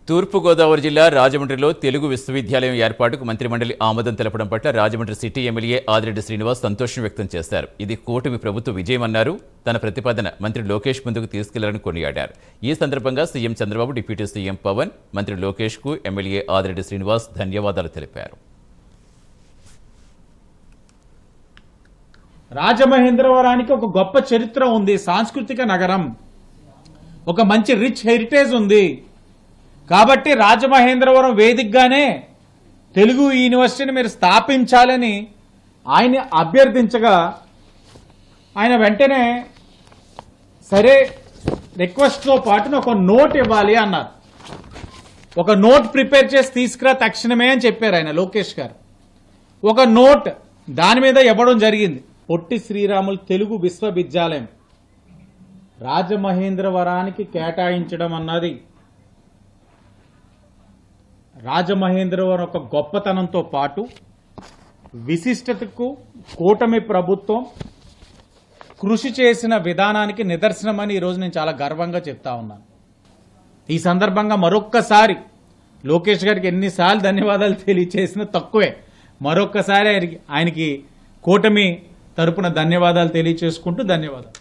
తూర్పుగోదావరి జిల్లా రాజమండ్రిలో తెలుగు విశ్వవిద్యాలయం ఏర్పాటుకు మంత్రిమండలి ఆమోదం తెలపడం పట్ల రాజమండ్రి సిటీ ఎమ్మెల్యే ఆదిరెడ్డి శ్రీనివాస్ సంతోషం వ్యక్తం చేశారు. ఇది కూటమి ప్రభుత్వ విజయమన్నారు. తన ప్రతిపాదన మంత్రి లోకేష్ ముందుకు తీసుకెళ్లారని కొనియాడారు. ఈ సందర్భంగా CM Chandrababu, deputy CM Pavan, మంత్రి లోకేష్ కు ఎమ్మెల్యే ఆదిరెడ్డి శ్రీనివాస్ ధన్యవాదాలు తెలిపారు. రాజమహేంద్రవరానికి ఒక గొప్ప చరిత్ర ఉంది, సాంస్కృతిక నగరం, ఒక మంచి రిచ్ హెరిటేజ్ ఉంది. కాబట్టి రాజమహేంద్రవరం వేదికగానే తెలుగు యూనివర్సిటీని మీరు స్థాపించాలని ఆయన అభ్యర్థించగా ఆయన వెంటనే సరే రిక్వెస్ట్తో పాటు ఒక నోట్ ఇవ్వాలి అన్నారు. ఒక నోట్ ప్రిపేర్ చేసి తీసుకురా తక్షణమే అని చెప్పారు ఆయన లోకేష్ గారు. ఒక నోట్ దాని మీద ఇవ్వడం జరిగింది. పొట్టి శ్రీరాములు తెలుగు విశ్వవిద్యాలయం రాజమహేంద్రవరానికి కేటాయించడం అన్నది రాజమహేంద్రవరం ఒక గొప్పతనంతో పాటు విశిష్టతకు కూటమి ప్రభుత్వం కృషి చేసిన విధానానికి నిదర్శనమని ఈరోజు నేను చాలా గర్వంగా చెప్తా ఉన్నాను. ఈ సందర్భంగా మరొక్కసారి లోకేష్ గారికి ఎన్నిసార్లు ధన్యవాదాలు తెలియచేసినా తక్కువే. మరొక్కసారి ఆయనకి కూటమి తరపున ధన్యవాదాలు తెలియచేసుకుంటూ ధన్యవాదాలు.